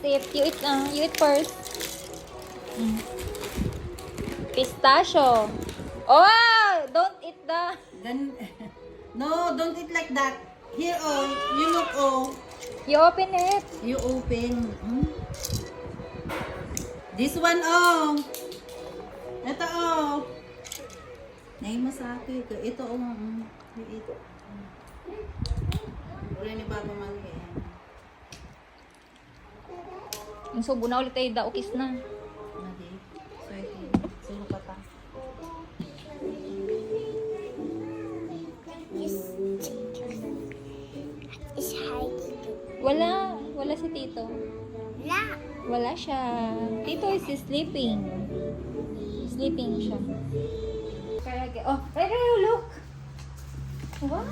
it. You eat first. Pistachio. Oh, don't eat the... Then, no, don't eat like that. Here, oh, you look, oh. You open it. You open. This one, oh. Ito, oh. Name mo sa akin. Ito, oh. You eat. Wala ni Papa Mali. Yung subo na ulit ay daukis na. Mali. So, ito. Sino pa ta? Wala si Tito. Wala siya. Tito is sleeping. Sleeping siya. Oh, right, look. Wow.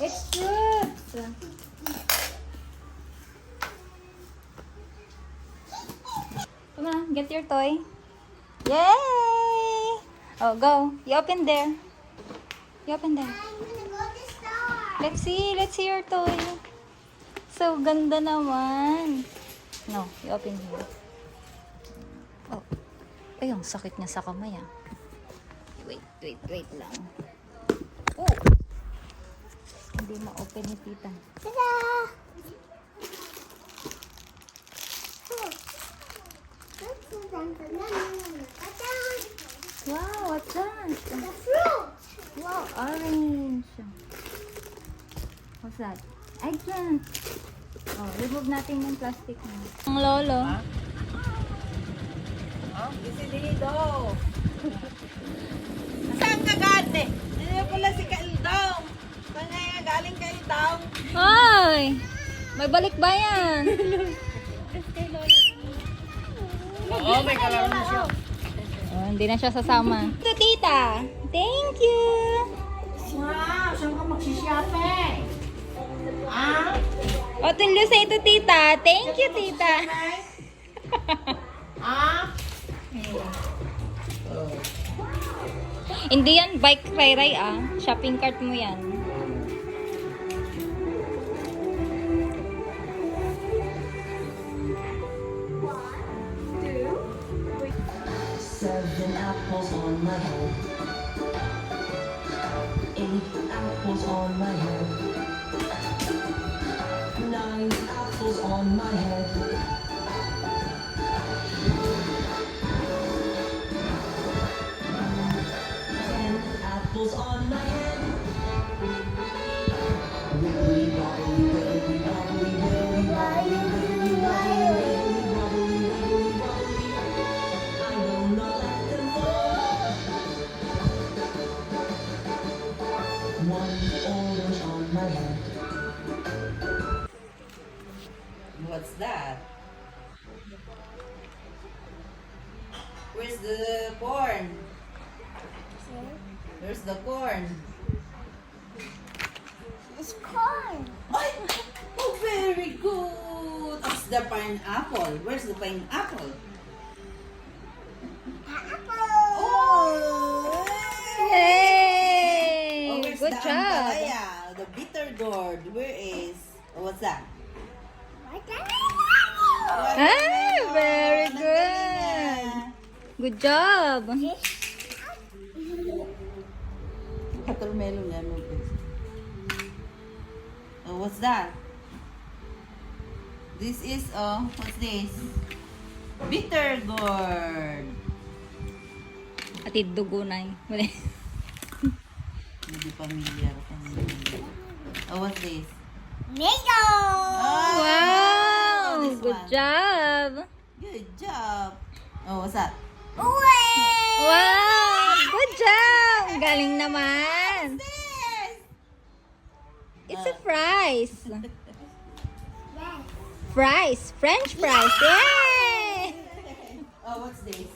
It's good. Come on, get your toy. Yay! Oh, go. You open there. You open there. Let's see your toy. So ganda naman. No, you open here. Oh. Ay, ang sakit niya sa kamay ah. Wait lang. Oh. Hindi ma-open ni tita. Tada! Wow, what's that? The fruit. Wow, orange. What's that? Eggplant. Oh, remove natin yung plastic na. Ang lolo. Oh, dito. Saan ka galing? Hindi pala si Kaildong. Saan nga galing Kaildong? Ay! May balik ba yan? Oo, may kalaro na siya. Oh, hindi na siya sasama. Ito, tita. Thank you. Wow, saan ka magsishopping? Ah? O, tunlo sa ito, tita. Thank you, tita. Ah? Hindi yan bike ray ah. Shopping cart mo yan. Seven apples on my head. 8 apples on my head. 9 apples on my head. 10 apples on my head. Wibbly wobbly, wibbly wobbly, wibbly wobbly, wibbly wobbly, wibbly wobbly, wibbly wobbly. I will not let them fall. 1 orange on my head. What's that? Where's the corn? Where's the corn? It's corn. Ay! Oh, very good! It's the pineapple. Where's the pineapple? Apple. Oh! Yay! Oh, where's Good the job. ampalaya? The bitter gourd. Where is? Oh, what's that? Ah, very good. Good job. Watermelon yan. Oh, what's that? This is, what's this? Bitter gourd. Atid dugo na yun. Hindi familiar. Oh, what's this? Mango. Oh, Wow! this Good one. job. Good job. Oh, what's that? Wow! Good job! Galing naman. This! It's a fries. Yes. Fries. French fries. Yay! Oh, what's this?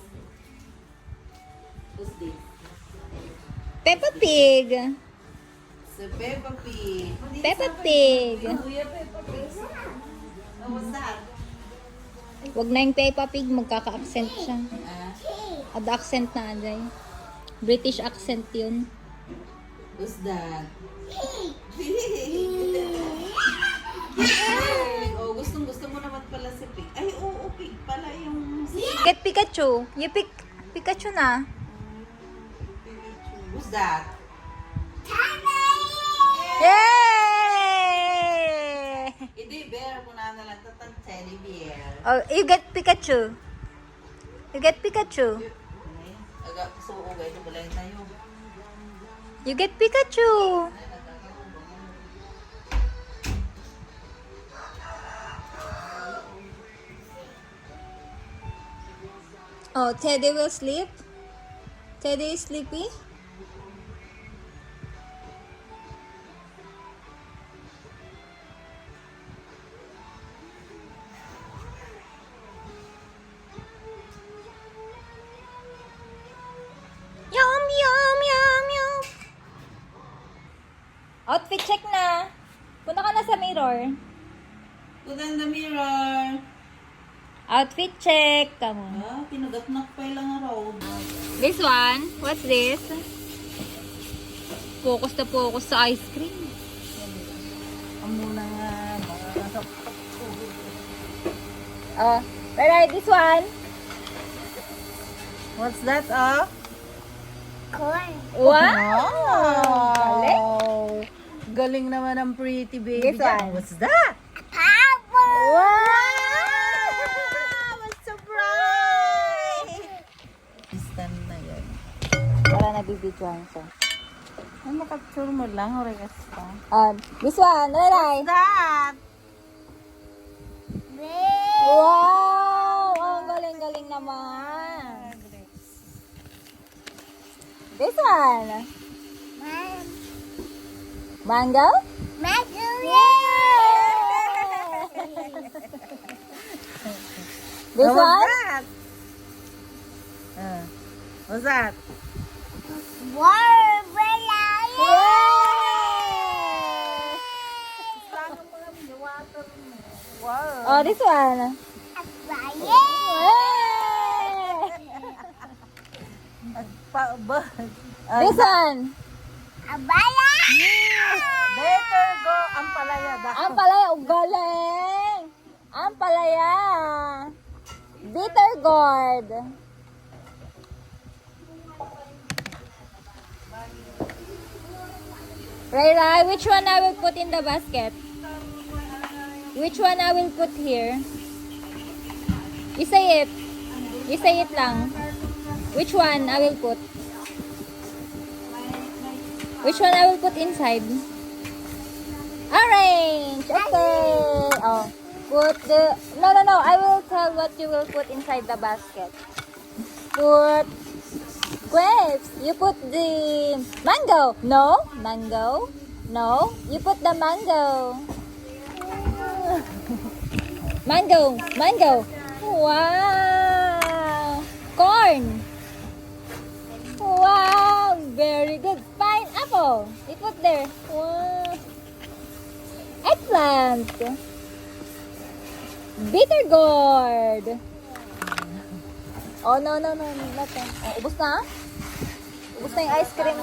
What's this? Peppa Pig. So, Peppa Pig. Peppa Pig. Kuya Peppa Pig. Oh, what's that? Wag na yung Peppa Pig. Magkaka-accent siya. Ah, Ad accent na aday. British accent yun. what's that? Oh, gusto mo naman pala si Pig. Ay, oo, Pig pala yung... Get Pikachu. You pick Pikachu na. Who's that? Yay! Hindi, bear. Muna na lang tatang teddy bear. Oh, you get Pikachu. You get Pikachu. Aga, suo guys, balay tayo. You get Pikachu. Oh, Teddy will sleep. Teddy is sleepy. Yum, yum, yum, yum. Outfit check na. Punta ka na sa mirror. Put on the mirror. Outfit check. Come on. Ah, pinagatnak pa lang road. This one, what's this? Focus na focus sa ice cream. Ang muna nga, mga Oh, alright, this one. What's that, ah? Corn. Wow! Galing. Galing naman ang pretty baby. This dyan. one. What's that? Apple. Wow! What's so bright? Stand na yan. Wala na bibidyohan siya. Ano makapture mo lang, oregas pa? This one, alright. That? Wow! Ang galing-galing naman. This one. Mom. Mango? Mango. This What's one? that? What's that? Watermelon. Wow. Oh, this one. Apple. This one. Abala. Better go ang palaya daw. Ang palaya, ang galing! Ang palaya! Bitter gourd. Ray, which one I will put in the basket? Which one I will put here? You say it. You say it lang. Which one I will put? Which one I will put inside? Orange! Okay! Oh, put the... No. I will tell what you will put inside the basket. Put... grapes. You put the... mango. No? Mango. No? You put the mango. Mango. Wow! Corn. Wow! Very good. Pineapple. You put there. Wow! Eggplant. Bitter gourd. Oh, no. Not that. Oh, ubos na? Ubos na yung ice cream.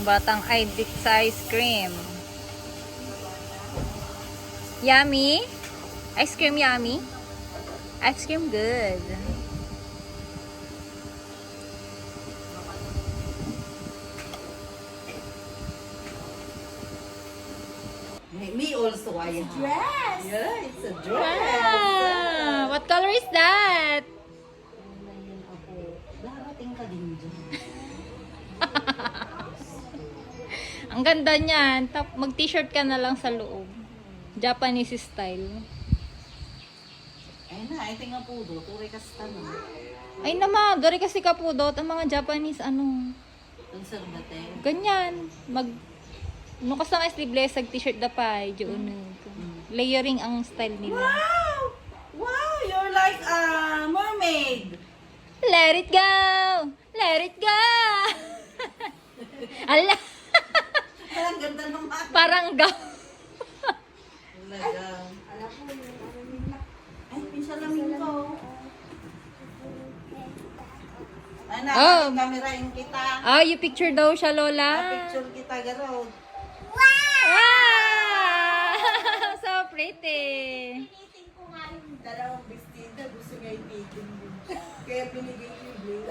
Batang addict sa ice cream. Yummy? Ice cream yummy? Ice cream good. Me also, I have. Dress. Yeah, it's a dress. Wow! What color is that? Darating ka din dyan. Ang ganda niyan. Mag-t-shirt ka na lang sa loob. Japanese style. Ay na, ay tinga po do. Tuloy ka sa tanong. Ay naman, dari kasi kapudot ang mga Japanese ano. Conservative. Ganyan. No kasi nga sleeveless ag t-shirt da pa, joon. Layering ang style nila. Wow! Wow, you're like a mermaid. Let it go! Let it go! Ala! Ang ganda naman. Parang go. Talaga. Ay, pinsalamin ko. Ay, Oh. kamerain kita. Oh, you picture daw siya, Lola. Picture kita, garo. Wow! So pretty. Pinitin ko nga yung dalawang bestida. Gusto nga ipitin din. Kaya binigay ko yung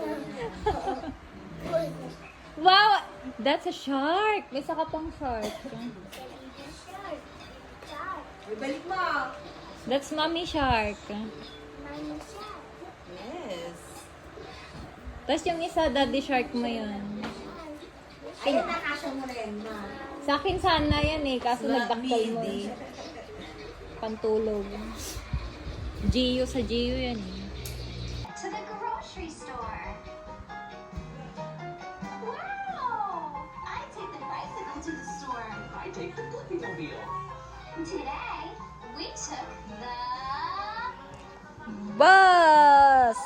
Wow! That's a shark. May saka pang shark. Ibalik mo. That's mommy shark. Yes. Tapos yung isa, daddy shark mo yun. Ayun, nakasya mo rin, ma. Sa akin sana yan eh, kaso Not nagdaktal mo me, eh. Pantulog. Gio sa Gio yan eh. To the grocery store. Wow! I take the bicycle to the store. I take the Flippy-mobile. Today, we took the Bus!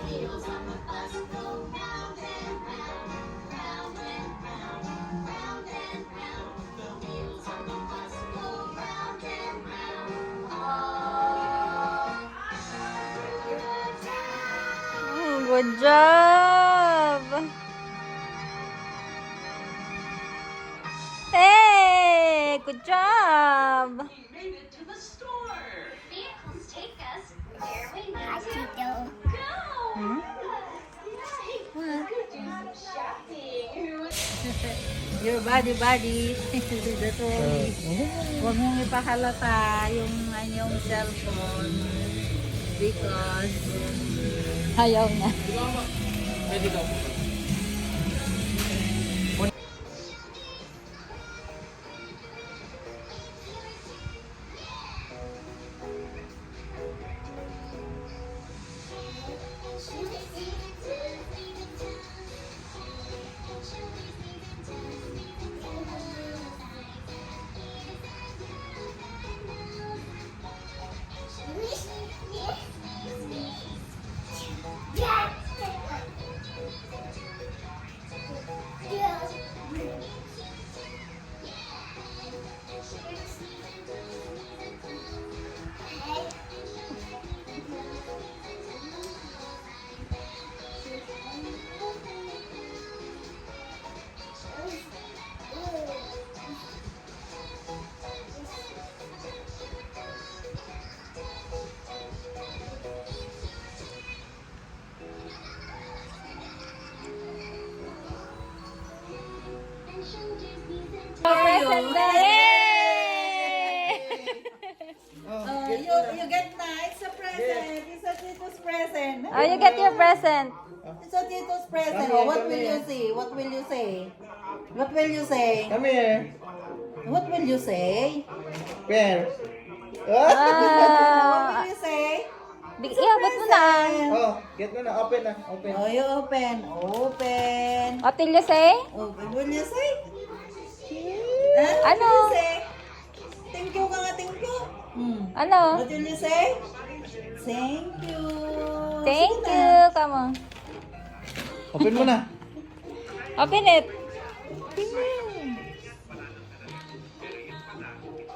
wheels on the bus go round and round, round and round, round and round. The wheels on the bus go round and round. All the time. Good job! Hey! Good job! We made it to the store. Vehicles take us where we need to Tito. go. What? Shopping. Your body. That's all. Huwag mong ipahalata yung cellphone. Because Ayaw na. Present na! Yay! you get na. It's a present. It's a Tito's present. Oh, you get your present. It's a Tito's present. Oh, what will you say? What will you say? What will you say? Come here. What will you say? Where? What Ah, will you say? iabot mo na. Oh, get mo na. Open na. Open. Oh, you open. Open. What will you say? Open. What will you say? Ano? What will you say? Thank you ka nga, thank you. Ano? What will you say? Thank you. Thank Sige you. na. Come on. Open mo na. Open it.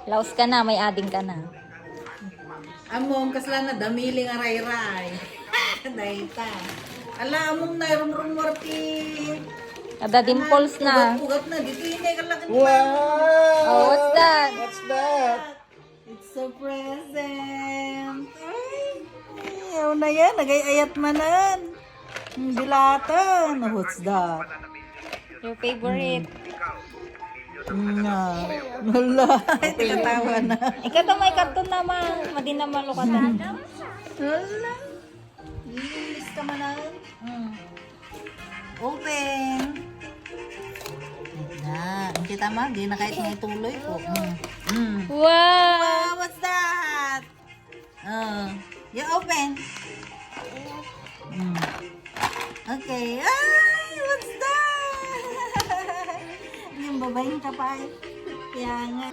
Laos ka na, may ading ka na. Among kasla na damiling aray-ray. Daita. Ala, among na rum morti. Ada dimples na. Ugat na. Dito hinay ka lang. Wow! Oh, what's that? What's that? It's a present. Ay, ayaw na yan. Nagay-ayat manan. Bilatan. What's that? Your favorite. Na. Wala. Ay, nakatawa na. Ikaw to may karton naman. Madi naman lukatan. Wala. Ilis ka manan. Open. Na, kita magi na kahit may tuloy po. Wow! Wow, what's that? You open. Okay. Ay, what's that? babayin ka pa eh. Kaya nga.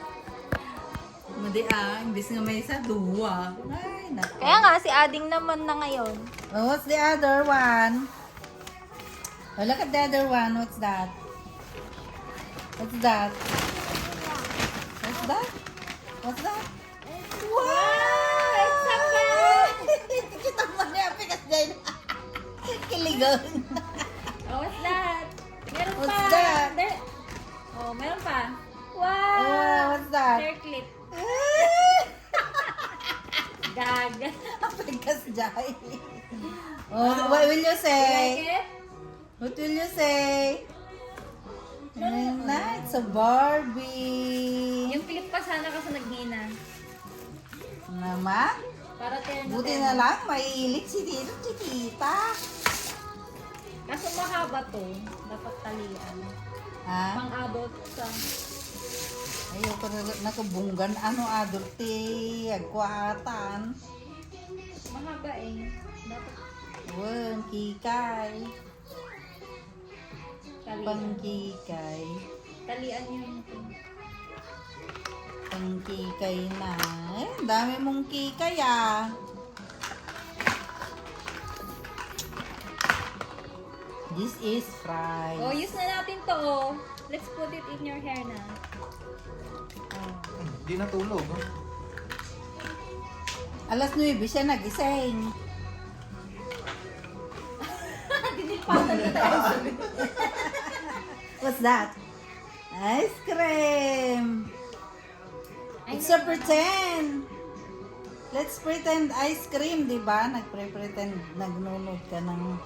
Madi imbis nga may isa, duwa. Ay, naku. Kaya nga, si Ading naman na ngayon. Oh, what's the other one? Oh, look at the other one. What's that? What's that? What's that? What's that? Wow! It's a cat! Kita mo niya, pikas dyan. Kiligon. Oh, what's that? Meron What's pa. that? There. Oh, meron pa. Oh, Wow! what's that? Hair clip. Gag. Pikas dyan. Oh, what will you say? Like it? What will you say? Nice, a Barbie. Yung clip pa sana kasi naghina. Naman? Para terno. Buti na lang, maiilig si Tito Chiquita. Kaso mahaba to. Dapat talian. Ha? Pang-abot sa... Ayoko na nakabunggan. Ano adulti? Agkwatan. Mahaba eh. Dapat Wan, kikay. talian. Pangkikay. Talian yung ito. Pangkikay na. Eh, ang dami mong kikay ah. This is fried. Oh, use na natin to oh. Let's put it in your hair na. Hindi natulog. Oh. Alas 9 siya nagising. What's that? Ice cream. It's a pretend. Let's pretend ice cream, di ba? Nagpre-pretend, nagnunod ka ng...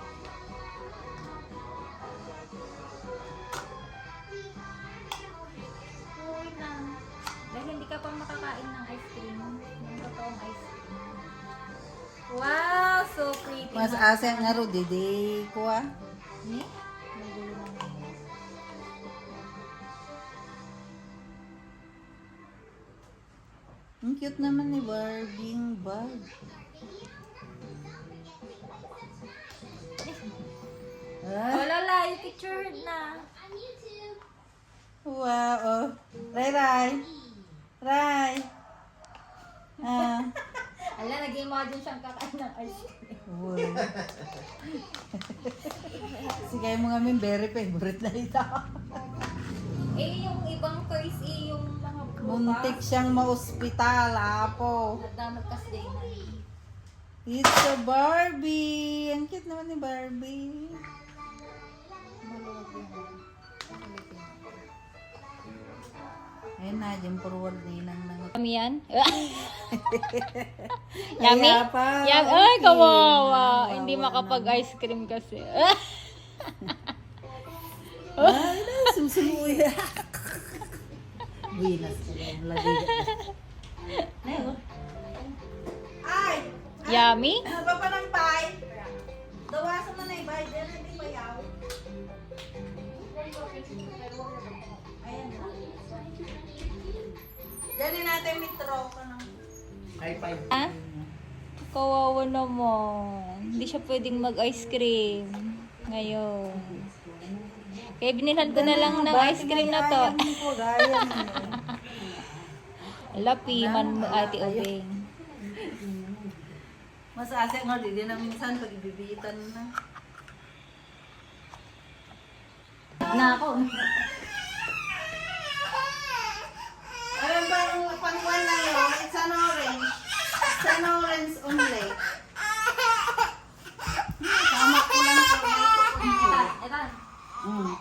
Wait lang. Dahil hindi ka pa makakain ng ice cream. Yung totoong ice cream. Wow! So pretty. Mas na. asa nga ro, didi ko ah. Ni? Nagulo na ngayon. Ang cute naman ni Barbie yung bag. Ah, Oh, Lala, yung picture na. wow, oh. Ray. Ah, Ala, nag-imagine siyang kakain ng ice cream. wow. Sige mo nga min very favorite na ito. Eh, yung ibang toys, eh, yung mga Muntik siyang ma-ospital, apo. Nagdamag kasi na. It's a Barbie. Ang cute naman ni Barbie. Maluwag yun. Ayun na, dyan forward din ang mga... Yummy yan? Yummy? Kaya pa. Ay, kawawa. Kawawa Hindi makapag-ice cream kasi. Ay, susuloy. Winas ko lang. Lagi. Ay! Yummy? Ano ba pa ng pie? Dawasan mo na ibay. Diyan na di bayaw. Ayan na. Diyan natin mitro ka ng... High five. Ha? Kawawa naman. Hindi siya pwedeng mag-ice cream ngayon. Kaya binilhan ko na lang ng ice cream na to. Lapi man mo ate Obeng. Mas asa nga di na minsan pag ibibitan na. Na ako. Alam ba ang pangwan na yun? It's an orange. It's an orange only. Tama ko lang ito. Ito. Mm.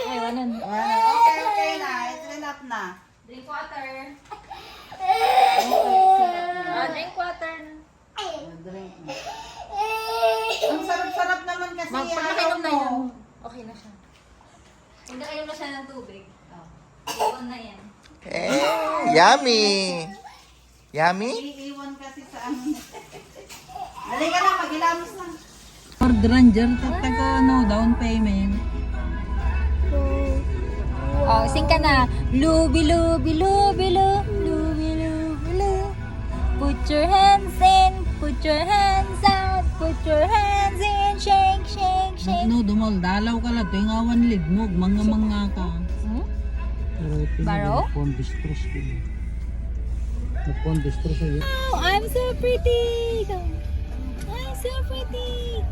Ay, wanan. Okay na. It's enough na. Drink water. Okay, Drink water. drink na. Ang sarap-sarap naman kasi. Pag ayaw nakainom na mo. yan, okay na siya. Pag nakainom na siya ng tubig, iwan na yan. Yummy! Yummy? Iiwan kasi sa amin. Halika na, mag-ilamos na. Orderan dyan, tataga, no, down payment. Oh, sing ka na. Lubi, lubi, lubi, lubi, lubi, lubi, lubi. Put your hands in, put your hands out, put your hands in, shake, shake, shake. No, dumal, dalaw ka lang. Ito yung awan lignog, mga ka. Hmm? Pero ito Baro? nagpon-distress ko. Nagpon-distress ko. Oh, I'm so pretty. I'm so pretty.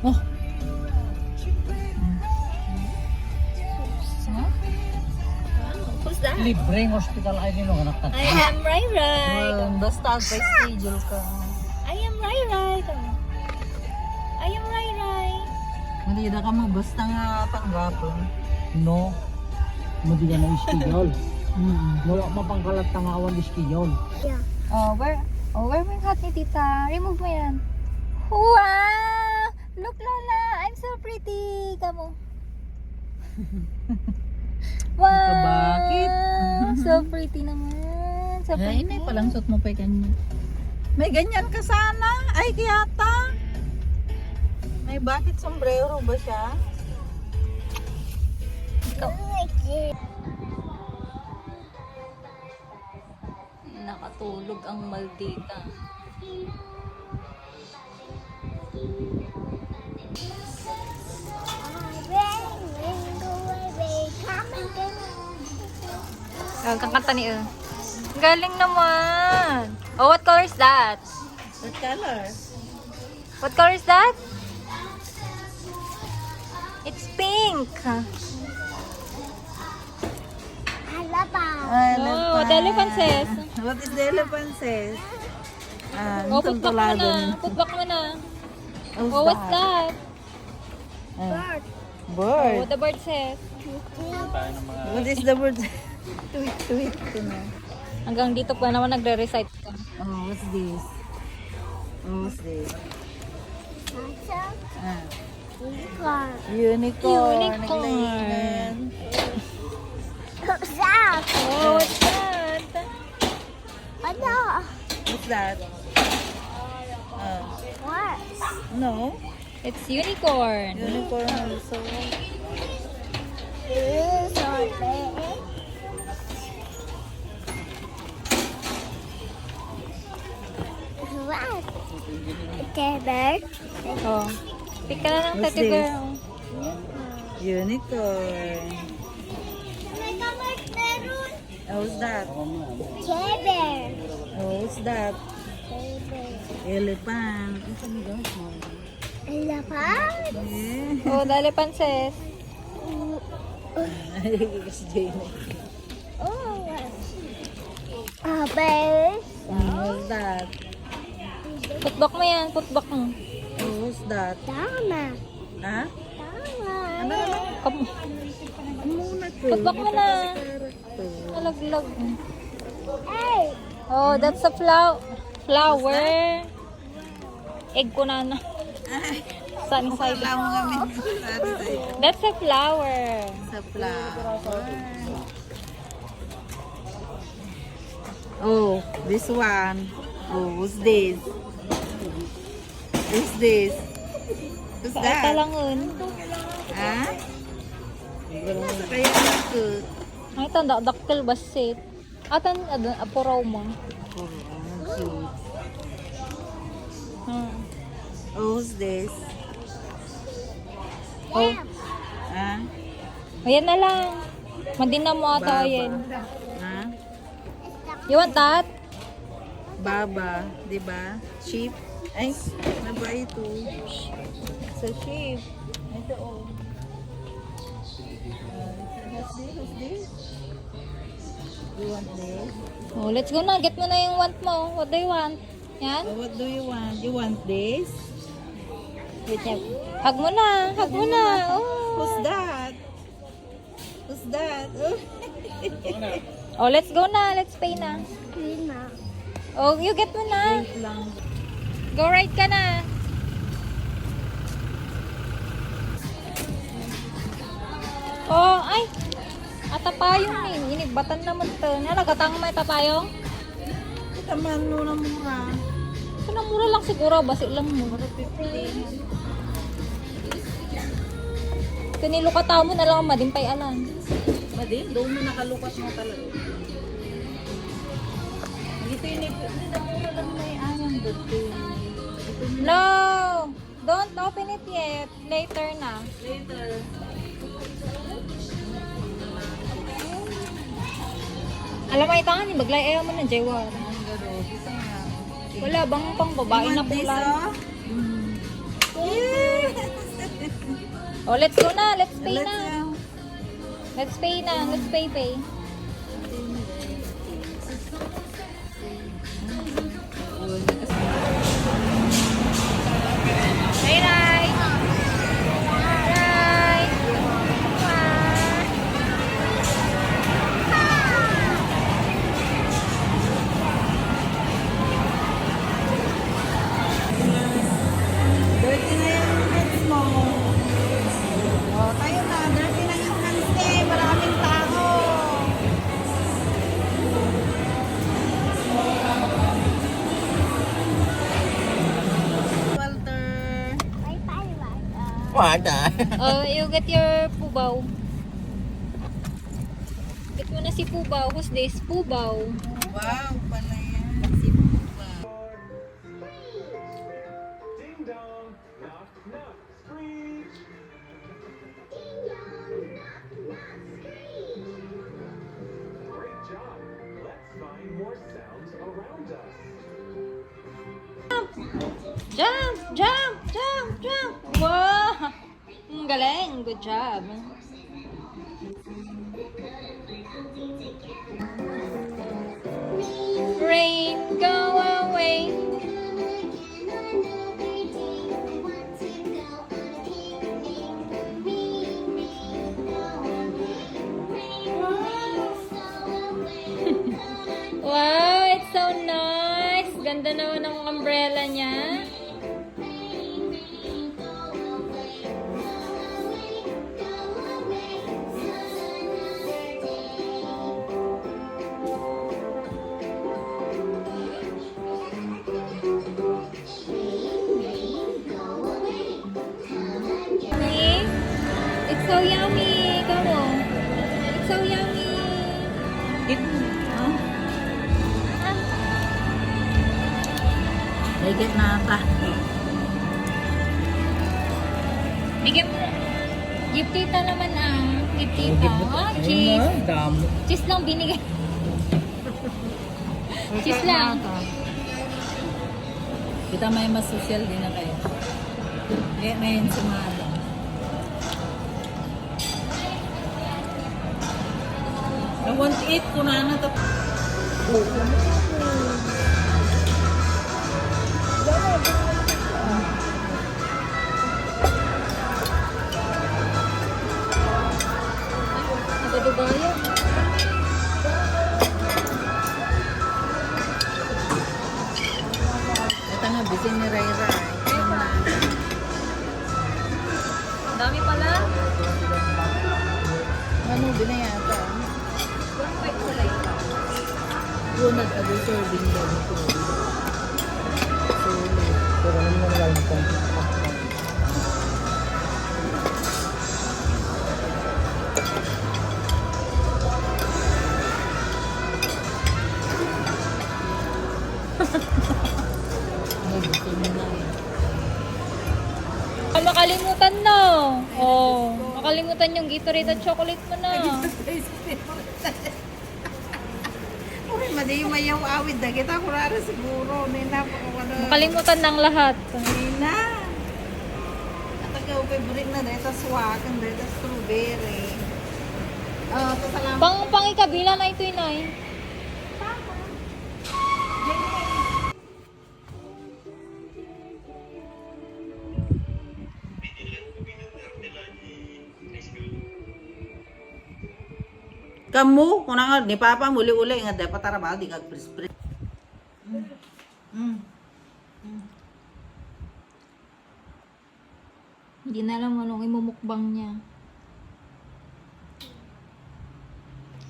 Oh, Who's that? libreng hospital ay nino anak ka. I am Rai Rai. Basta by schedule ka. I am Rai Rai. I am Rai Rai. Hindi na ka mo basta nga tanggapon. No. Hindi ka na iskiyol. Wala mapangkalat tangawan iskiyol. Oh, where mo yung hat ni tita? Remove mo yan. Wow! Look, Lola! I'm so pretty! Kamo. Wow! Bakit? So pretty naman. So Ay, pretty. inay palang suot mo pa kanya. May ganyan ka sana. Ay, kiyata. Ay, bakit sombrero ba siya? Nakatulog ang maldita. Ang kakanta ni El. Galing naman. Oh, what color is that? What color? What color is that? It's pink. Oh, what the elephant says? What is the elephant says? Oh, putbak mo na. Putbak mo na. Oh, what's that? Bird. Oh, Bird. what the bird says? What is the bird? Tweet, tweet ko na. Hanggang dito pa naman nagre-recite ka. Oh, what's this? Oh, what's this? Ah. Unicorn. Unicorn. Naglayinan. Oh, what's that? What's that? No. It's unicorn. Unicorn also. Oh. Pick ka na ng What's teddy bear. this? Unicorn. What's that? What's that? Elephant. Yeah. Oh, the elephant says. It's Jane. What's that? Putbak mo yan. Putbak mo. What's that? Ha? Ano? Come. Muna ko. Putbak mo na. Malaglag. Oh, that's a flower. Egg ko na na. Sunny side. Alam mo kami. That's a flower. Sa flower. Oh, this one. Oh, what's this? What's this? What's Sa that? talangon. Ha? Sa kaya ako. Ay, tanda. Daktil basit. Atan, apuraw mo. Oh, what's this? Oh, Ha? ayan na lang. Madina mo ata yan. Ha? You want that? Baba, di ba? Sheep. Ay, ano ba ito? Sa sheep. Ito, oh. What's this? What's this? You want this? Oh, let's go na. Get mo na yung want mo. What do you want? Yan? Oh, what do you want? You want this? Wait, yan. Hug mo na. Hug mo na. Who's Oh. that? Who's that? Oh. Oh, let's go na. Let's pay na. Oh, you get mo na. Wait lang. Go right ka na. Oh, ay. Atapayong ni. Inigbatan naman to. Nalagatang may tapayong. Ito man na mura. Ito na mura lang siguro. Basi lang mo. 50 Tinilukata mo na lang madimpay alan. Madin, doon mo nakalukat mo talaga. Dito yun, hindi na mo lang may anong dito. No! Don't open it yet. Later na. Later. Alam mo, itangan ni baglay ayaw mo na, Jaywar. Ang garo, bisa nga. Wala bang pang babae na kulay? Oh, let's go na. Let's pay na. Let's pay na. Let's pay. Hey, Rai. Rai. Dirty na yung hands mo. Oh, tayo na. Dirty na yung hands eh. Maraming tao. Walter. Bye bye, Walter. Wala. Oh, you get your pubaw. Get mo na si Pubaw. Who's this? Pubaw. Wow, pala yan. Si Pupa. Ding dong, knock knock, screech. Great job. Let's find more sounds around us. Jump! Jump! Jump! Jump! Wow! Ang galing. Good job. Rain, go away. Wow, it's so nice. Ganda naman ng umbrella niya. Yummy. It's so yummy. Come on. It's so yummy. Higit na ata. Bigyan mo. Gift tita naman Gift tita. Oh, cheese. Damo. Cheese lang binigay. Cheese lang. Kita may mas social din na kayo. Kaya may ensimada. I want to eat ko na to. Napadugaya. Ito nga, bisin ni Rayra. Ang dami pala. Ano, binayata. Perfect kulay. Unad ado serving daw ito. Pero ano mo nalang ito? Ano, bisin na. Makalimutan na. Oh, makalimutan yung Gatorade at chocolate mo na. Uy, madi yung mayaw awid na kita. Kurara siguro. Nina, Makalimutan ng lahat. Nina. At agaw, favorite na dahil sa swak. Ang dahil sa strawberry. Oh, so salamat. Pang ikabila na ito inay. Kamu, kung nga, ni Papa, muli-uli nga, dapat tarabaho, di kag-pris-pris. Hindi na alam anong imumukbang niya.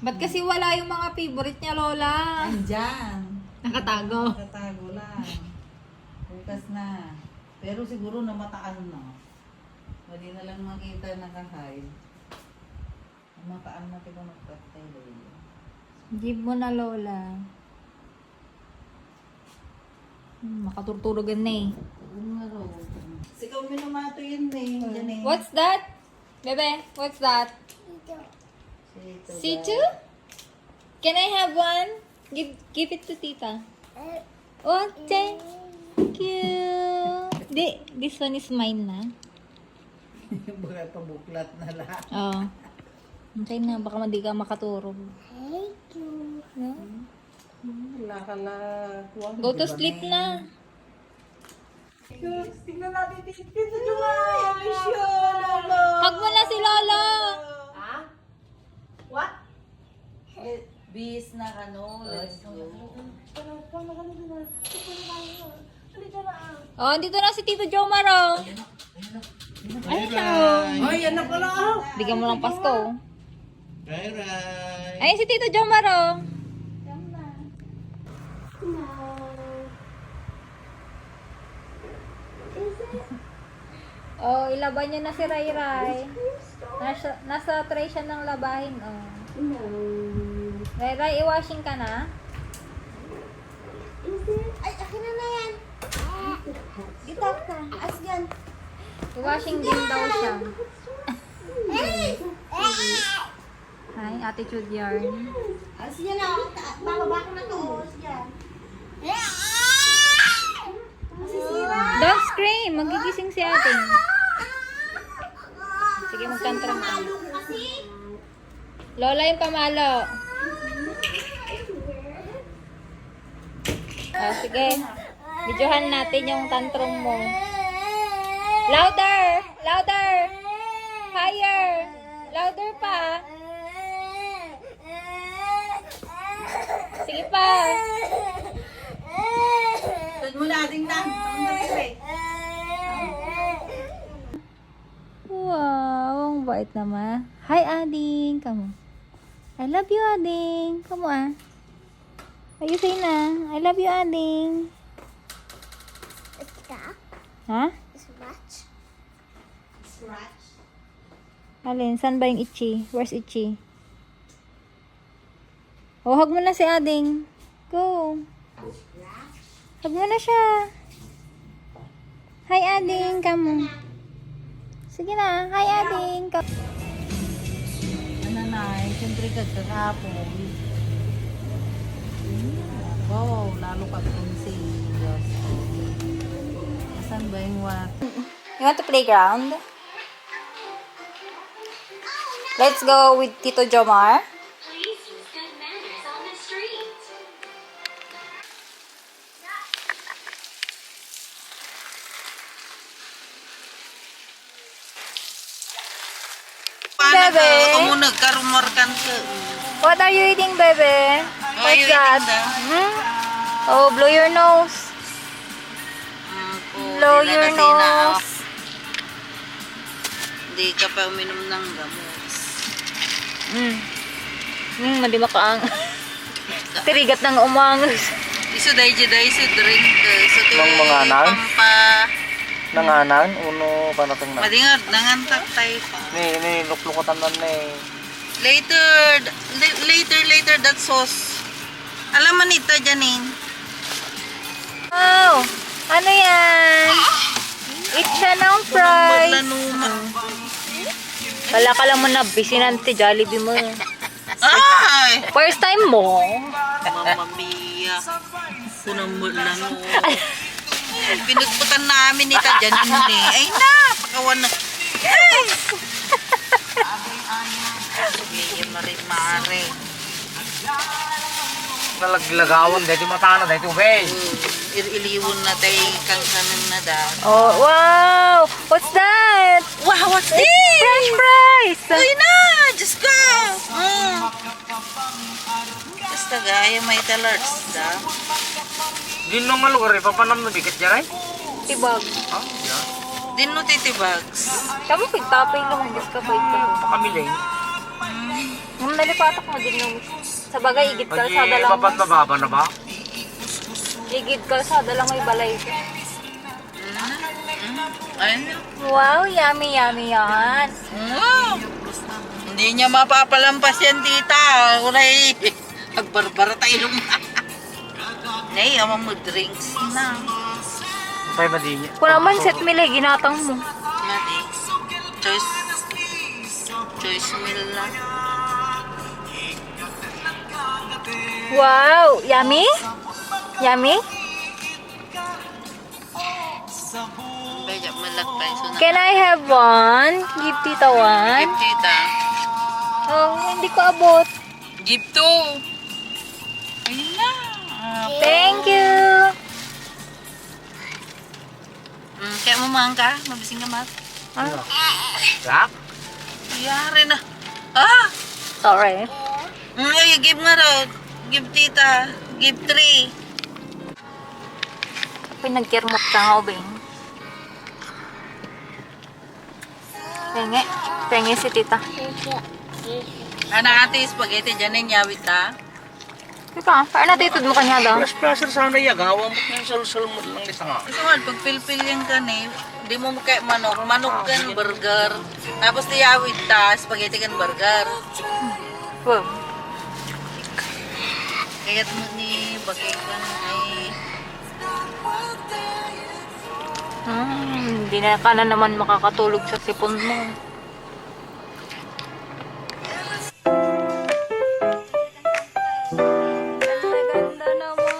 Ba't kasi wala yung mga favorite niya, Lola? Andyan. Nakatago. Tatago lang. Bukas na. Pero siguro namataan na. Pwede na lang makita naka-hide. Makaan natin kung nagpatay Lola. Give mo na, Lola. Makaturturugan na eh. Sikaw minumato yun eh. Yan eh. What's that? Bebe, what's that? Sito Situ? Can I have one? Give it to tita. Oh, thank you. This one is mine na. Baka pabuklat na lahat. Oh. Okay na, baka hindi ka makaturog. Thank you. No? Wala ka na. Go to sleep na. Tingnan natin dito July. Lolo. Hug mo na si Lolo. Ha? What? Bis na ano. Let's go. Oh, andito na si Tito Jomar, oh. Ay, Ay, yan na pala. bigyan mo ng Pasko. Bye-bye. Ayun si Tito Jomar, oh. Oh, ilaban niya na si Ray Ray. Nasa tray siya ng labahin, oh. Ray Ray, i-washing ka na? Ay, akin na yan. Gitap ka. As yan. I-washing din daw siya. Hey! Hi, attitude yarn. As yan na. Bababa ko na to. As yan. Masisira. Don't scream! Magigising si ating. Sige, magtantram ka. Malo ko kasi. Lola yung pamalo. Oh, sige. Videohan natin yung tantrum mo. Louder! Louder! Higher! Louder pa! Sige pa! Tun mo na ating na. Wow, ang bait naman. Hi, Ading. Kamu. I love you, Ading. Kamu ah. Are you say na? I love you, Ading. Ika? Ha? Scratch? Scratch? Alin? Saan ba yung Itchy? Where's Itchy? Oh, hug mo na si Ading. Go. Hug mo na siya. Hi, Ading. Kamu. Sige na. Hi, Ading. Ano na, siyempre kagkakapon. Wow, lalo ka kung serious. Asan ba yung what? You want to playground? Let's go with Tito Jomar. Please use good manners on the street. Bebe. Kamu nagkarumorkan ka. What are you eating, baby? What's you that? eating that? Hmm? Oh, blow your nose. Blow your nose. Hindi ka pa uminom ng gamot. Madi ka ang tirigat ng umangos. Isu dahil si drink. So, Nang mga anak? Pampa. Nanganan, uno panatong na. Madingat, nangantak tayo pa. Ni luklukatan na ni. Later, that sauce. Alam man ito, Janine. Wow! Ano yan? Eat siya ng fries. Lanuma. Wala ka lang mo na busy na si Jollibee mo. Ay! First time mo. Mamma mia. Punang lang mo. Pinagputan namin ito, Janine. Ay na, pakawan na. Ay! Sige, mare. Nalaglagawan dahil matana dahil tubig. Iliwan na tayo kang kanan na dahil. Oh, wow! What's that? Wow, what's this? French fries! Uy na! Diyos ko! Basta gaya may talarts da. Di nung malugar, ipapanam na bigat dyan ay. Tibag. Ha? Yan. Din no titibags. Kamu pagtapay lang ang gusto ko ito. Pakamiling. Nung nalipatak mo din yung sa bagay, igit Pag kalsada lang. ipapat mababa na ba? Igit kalsada lang may balay. Ayun. Wow, yummy, yummy yan. Hindi niya mapapalampas yan, tita. Uray. Agbarbara tayo lang. Nay, amang mo drinks na. Tayo ba din niya? Kung naman set mili, ginatang mo. Mati. Choice meal lang. Wow, yummy? Yummy? Kaya malakpay. So, Can I have one? Give tita one. Give tita. Oh, hindi ko abot. Give two. Ayun na. Thank you. Kaya mo ka? Mabising ka, Mat? Lak? Yari na. Ah! Sorry. Ay, give nga raw. Give tita. Give three. Pinagkirmot ka nga, Obeng. Penge. Penge si tita. Anak ate, spaghetti dyan yung yawit ha. Tita, paano natitod mo kanya daw? Plus placer sana yagawa mo kung sal-sal mo lang isa nga. Gusto nga, pag pilpil yung kan eh, di mo kaya manok. Manok kan burger. Tapos di yawit ta, spaghetti kan burger. Wow. Kaya't mo ni bagay kan ay... Hindi na ka na naman makakatulog sa sipon mo. Ganda naman.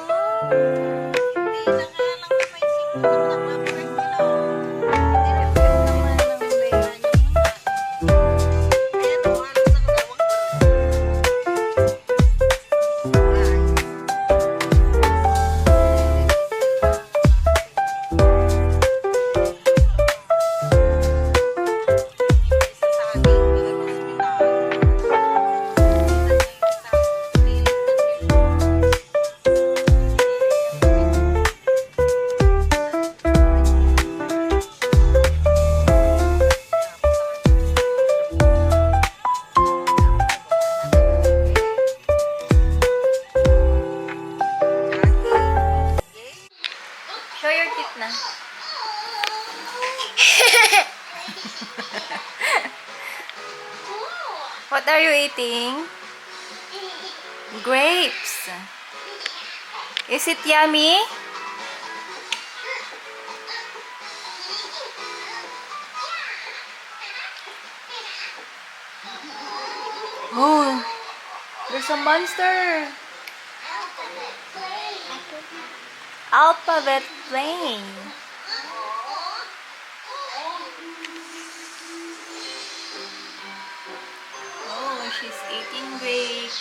Show your teeth na. What are you eating? Grapes. Is it yummy? Oh, there's a monster. Alphabet plane. Oh, she's eating grapes.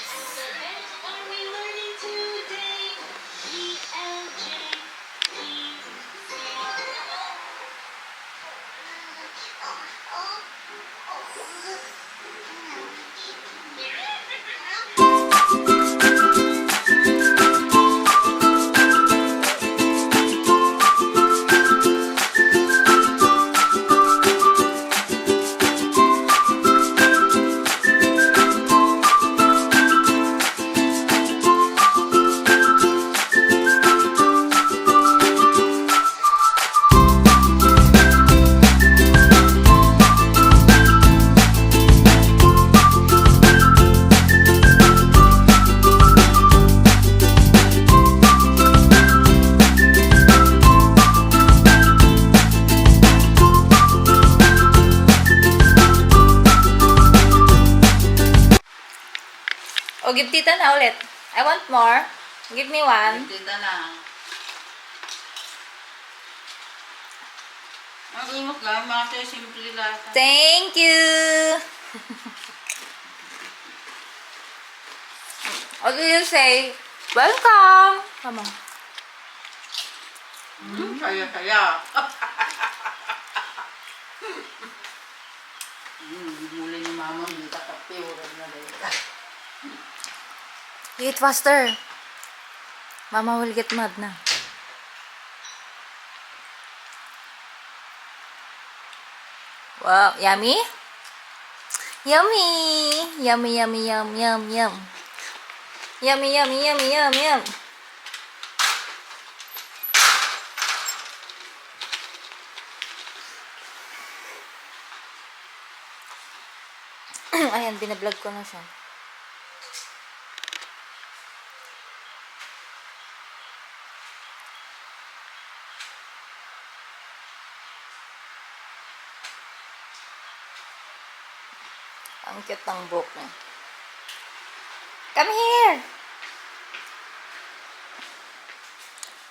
Are we learning today? E L J E C. Oh, give tita na ulit. I want more. Give me one. Tita na. Mag-imok lang, mga tayo simple lata. Thank you. What do you say? Welcome. Come on. Saya-saya. Muli ni mama, hindi katapi. Huwag na dahil. Eat faster. Mama will get mad na. Wow, yummy? Yummy! Yummy, yummy, yum, yum, yum. Yummy, yummy, yummy, yum, yum. Ayan, binablog ko na siya. Ang cute ng buhok niya. Come here!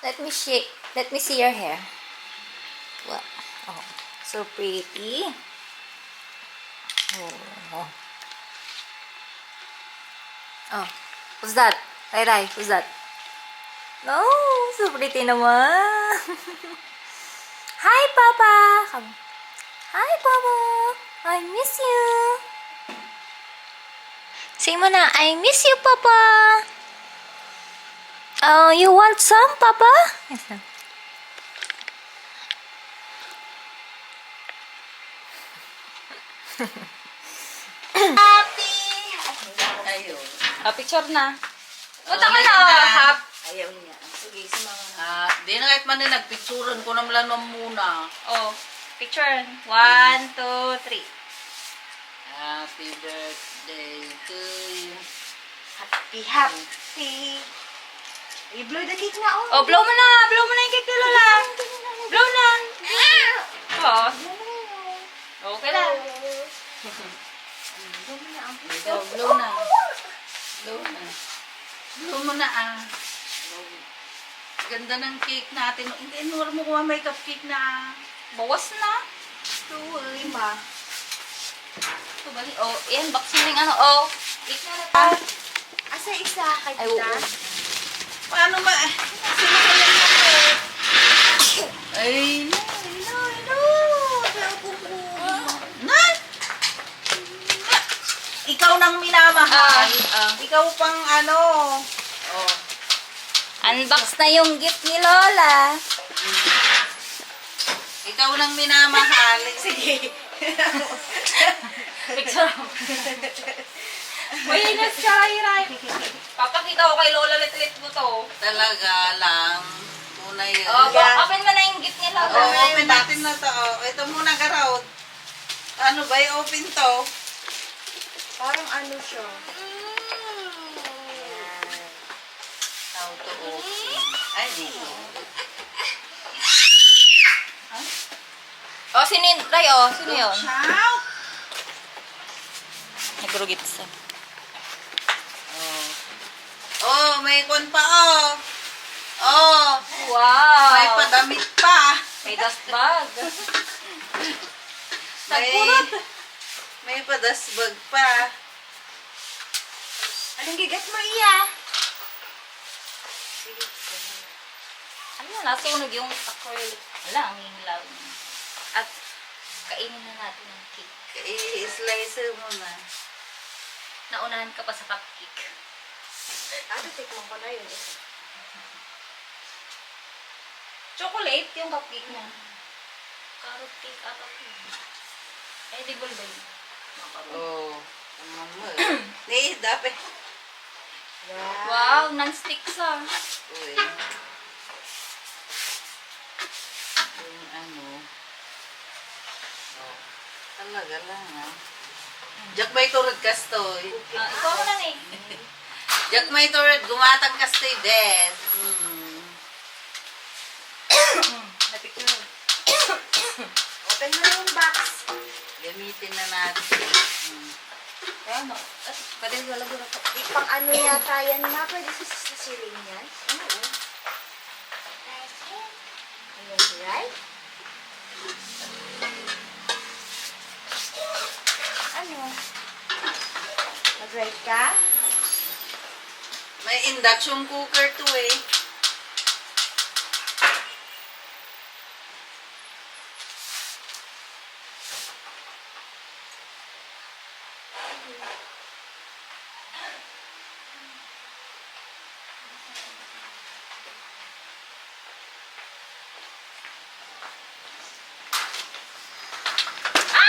Let me see your hair. Wow. Oh, so pretty. Oh. Oh, who's that? Rai, who's that? No, so pretty naman. Hi, Papa! Hi, Papa! I miss you! Say mo na, I miss you, Papa! Oh, you want some, Papa? Yes, sir. Ayun. Picture na. Punta ka Okay na, na. Hap. Ayaw niya. Sige, sumama. Di na kahit man din nagpicturan ko naman lang muna. Oh, picture. 1, 2, 3. Happy birthday to you. Happy. You blow the cake na, oh. Oh, blow mo na. Blow mo na yung cake ni Lola. Blow na. Oh. Okay na. Ikaw, blow na. Blow na. Blow mo na Blow. Ganda ng cake natin. Hindi, inuwar mo kuha may cupcake na Bawas na. Ito, ma. Ito, bali. Oh, yan. Box mo na yung ano. Oh. Cake na na pa. Asa isa kay Ay, tita? oo. Paano ba? Sinakalan mo ko. Ay, no. Na! Ikaw nang minamahal. Ikaw pang ano. Oh. Unbox na yung gift ni Lola. Ikaw nang minamahal. Sige. Picture mo. Uy, nasa Rai. Papakita ko kay Lola lit-lit mo to. Talaga lang. Tunay yun. Oh, open mo na yung gift ni Lola. Oo, open natin na to. Oh. Ito muna, Garot. Ano ba? I-open to. Parang ano siya. How to open. Ay, dito. Oh, sino yun? Rai, oh. Sino yun? Shout! Nagrugit sa. Oh, may kon pa, oh. Oh, Wow. may padamit pa. May dust bag. May padasbag pa. Anong gigat mo, Iya? Ano na, nasunog yung acrylic. Wala, ang hilaw. At kainin na natin ang cake. I-slice mo na. Naunahan ka pa sa cupcake. Tikman ko na yun. Chocolate yung cupcake niya. Carrot cake ata ko. Edible ba yun? Macaron. Oh, naman mo. Hindi, dapat. Wow, non-stick sa. Uy. Yung ano. Oh, talaga lang, ha. Jack may turad kastoy. Ikaw mo na eh. Jack may turad, gumatang kastoy din. Na-picture. Open mo na yung box. Gamitin na natin. Kaya no. Pwede lalagyan ako. Di pang ano yata yan, ma. Pwede sa siling yan. Oo. Ayan, right? Ano? Mag-right ka? May induction cooker to eh.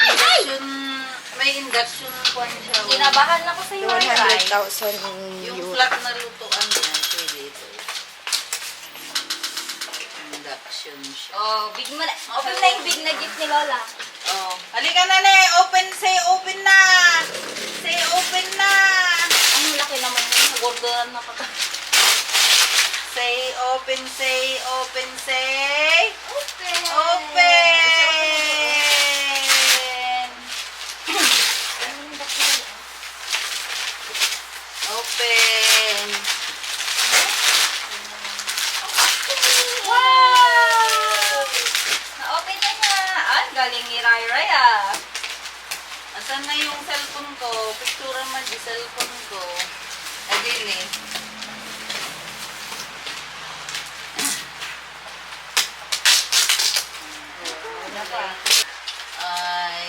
Induction, may induction kwan siya. Kinabahan ako sa iyo, Rai. 100,000 Yung flat na lutuan niya, pwede ito. Induction siya. Oh, big mo na. Open na yung big na gift ni Lola. Oh, halika na, open, say open na! Orderan na pa. Say, open, say, open, say. Open. Open! Open! Wow! Na-open na niya. Ah, galing ni Rai Rai ah. Asan na yung cellphone ko? Picture man di cellphone ko. Ayun eh. Ay,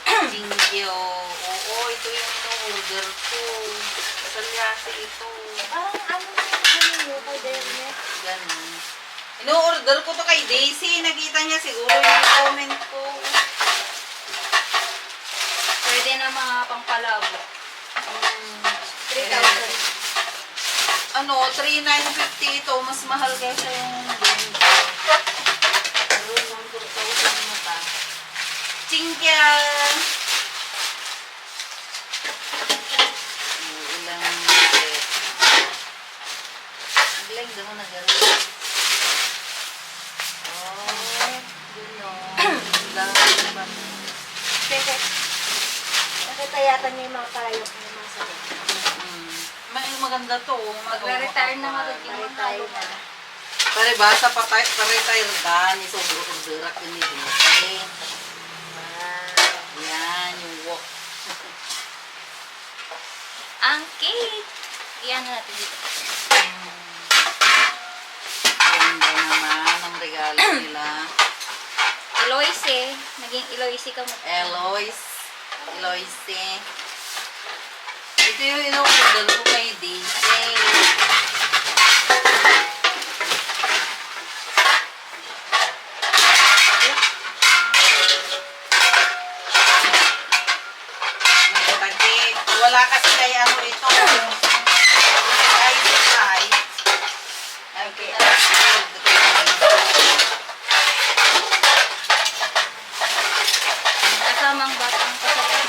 thank you. Oo, ito yung order ko. Salyasi ito. Parang ano mo kay Derne? Ganun. Ino-order ko to kay Daisy. Nakita niya siguro yung comment ko. Pwede na mga pangpalabo. 3,000. Ano, 3,950 ito. Mas mahal kaysa yung ganito. Pero yung 4,000 mo pa. Chinkya! Ilang set. Ilang daw na gano'n. Oh, gano'n. Ilang ba? Teka. Nakita yata niya yung mga karayok niya mga sagot. Maganda to. Magre-retire na nga rin yung Retire na. Pare basa pa tayo, pa-retire ka. Ni sobro-order ako ni Daisy. Yan, yung walk. Ang cake! Iyan na natin dito. Ganda naman ang regalo nila. Eloise. Naging Eloise ka mo. Eloise. Ito yung ino-order ko kay Daisy. Nagtagik. Wala kasi kay ano ito. Ay, ay. Okay, Kasamang batang kasalanan.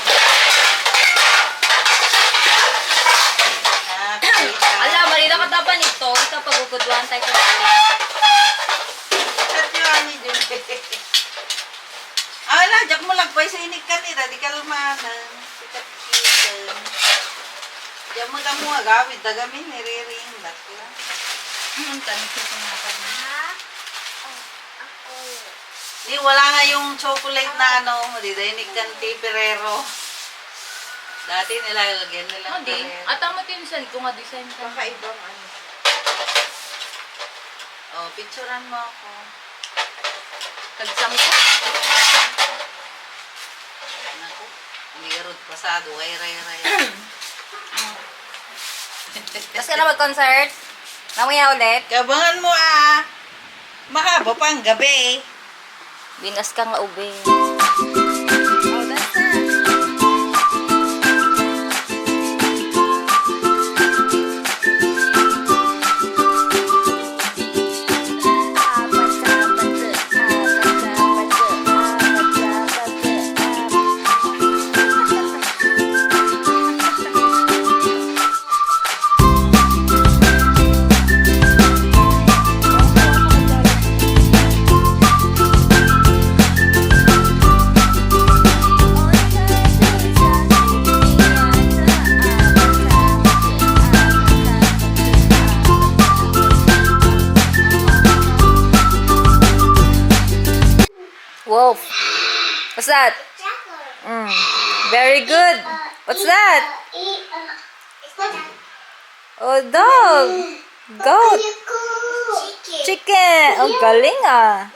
Ala, mali na katapan ito. Ito pagugudwan tayo kung Ala, jak mo lagpay sa inig kanila, di kalmanan. Sikat-kitan. Diyan mo na mo agawid, dagamin, niriring, bakla. tanong ko kung nakapag na. Ha? Oh, ako. Di, wala nga yung chocolate na ano, di dainig kanti, Ferrero. Dati nilalagyan nila Hindi. Ferrero. At ang matinsan ko nga design ka. Kakaibang ano. Oh, picturean mo ako. Tagsam ko. Naku, lirod pasado, ay ray-ray. Tapos ka na mag-concert? Namaya ulit? Kabangan mo ah! Mahaba pa ang gabi. Binas ka nga ube. Oh, that's that. Wolf. What's that? Mm. Very good. What's that? Oh, dog. Goat. Chicken. Oh, galing ah.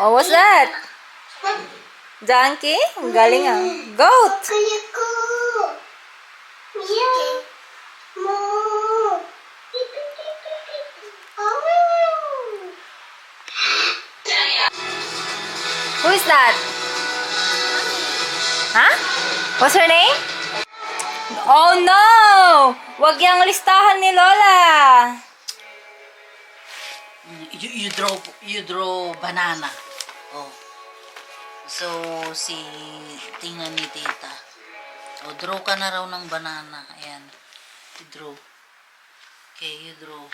Oh, what's that? Donkey? Ang galing ah. Goat. Who is that? Huh? What's her name? Oh no! Wag yang listahan ni Lola. You draw banana. Oh. So, tingnan ni tita. O, draw ka na raw ng banana. Ayan. You draw. Okay, you draw.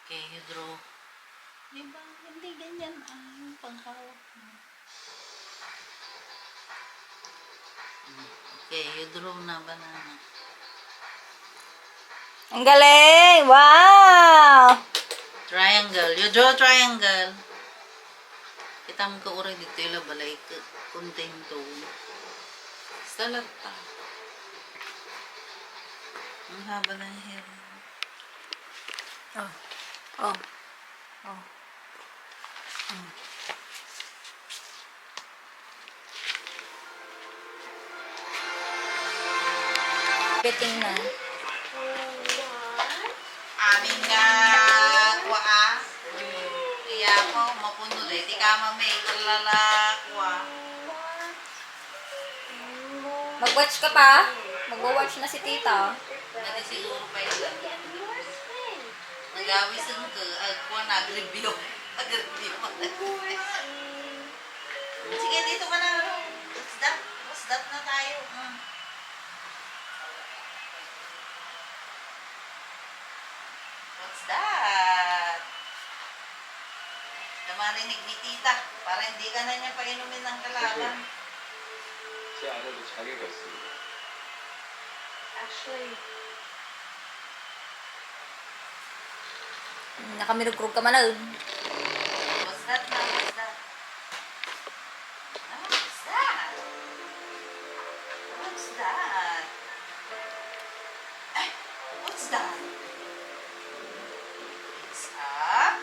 Okay, you draw. Diba? Hindi ganyan. Yung panghawak mo. Okay, you draw na banana. Ang galing! Wow! Triangle. You draw triangle. Kita mo ka ura dito ila balay ka. Contain to. Salata. Ang haba na hair. Oh. Oh. Oh. Biting na. Amin nga kuha. Iya ko mapuno dai ti ka mamay kalala kuha. Mag-watch ka pa? Mag-watch na si tita. Dati siguro pa ila. Nagawisan ka kuha nag-review. Nag-review. Sige dito ka na. What's that na tayo. What's that? Namarinig ni tita. Para hindi ka na niya painumin ng kalaban. 제 안에도 장애가 있습니다. Nakamirugkrug ka man na. What's that na? What's that? What's that? What's that? Ay, what's that? It's up.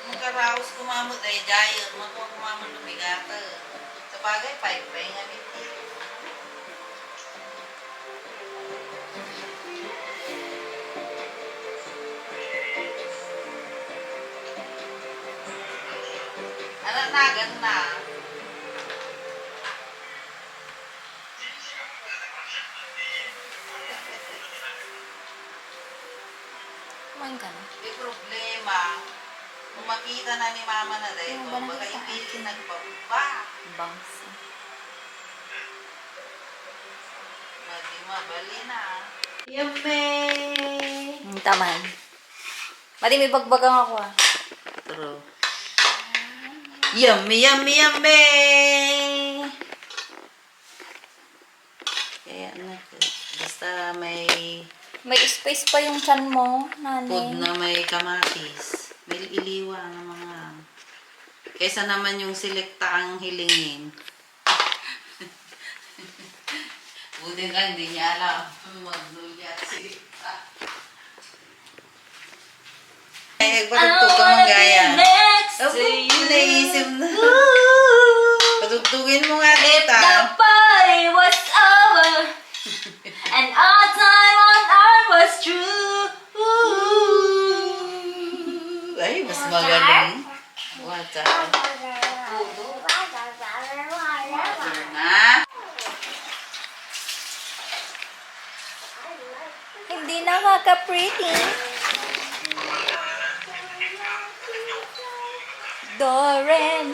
Magkaraos kumamot ay giant. Makuha kumamot lumigata. Sa bagay, pay nga nito. Ano na, ganda. Kumain ka na. May problema. Kung makita na ni mama na dahil Yung ito, banana baka sa ipili akin. nagpapa. Bangs. Mabali na. Yummy! Taman. Mati, may bagbagang ako ah. True. Yummy, yummy, yummy! Kaya na, basta may May space pa yung chan mo, nani. food na may kamatis. May iliwa ng mga. Kaysa naman yung selekta ang hilingin. Buti ka, hindi niya alam. Magluya at selekta. Ay, patugtog ka mga gaya. Opo, naisip na. Patugtugin mo nga If dita. the party was over and our time on earth was true. Ay, mas magaling. Water. Water na. Hindi nakaka-pretty. Doren.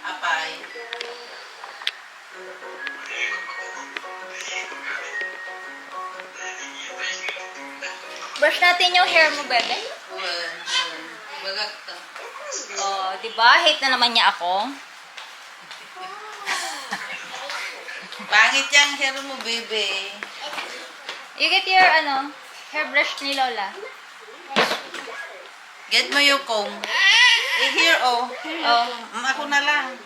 Apay. Brush natin yung hair mo, bebe. Bagak to. Oh, di ba? Hate na naman niya ako. Pangit yung hair mo, bebe. You get your, hair brush ni Lola. Get mo yung comb. Eh, here, oh. Oh. Ako na lang.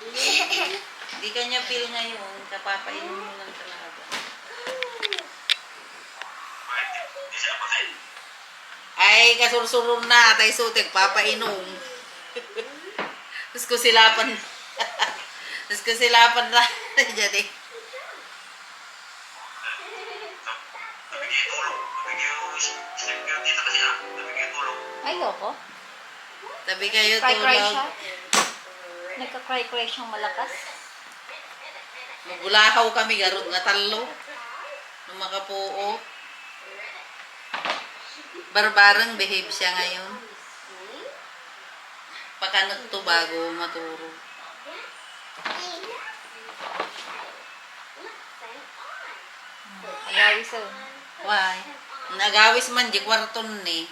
Hindi ka niya feel ngayon. Kapapainin mo lang talaga. Ay, kasursurun na. Tay sutik, papainom. Tapos ko silapan. Tapos ko silapan na. Jadi. Ayoko. Tabi kayo Cry-cry tulog. siya. Nagka-cry-cry siyang malakas. Magulahaw kami garot nga talo. Nung makapuo. Barbarang behave siya ngayon. Pakanot to bago maturo. Agawis oh. Why? Nagawis man, di kwarton ni.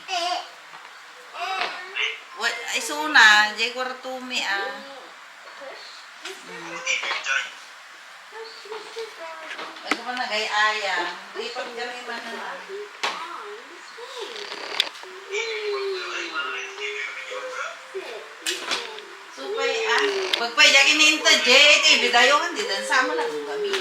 Ay suna, di kwarto mi ah. Ako pa nagay-aya. Di pa kami man na. Supay ah. Pagpay, yakin ni Inta, Jay. Bidayo kan, di dan sama lang kami.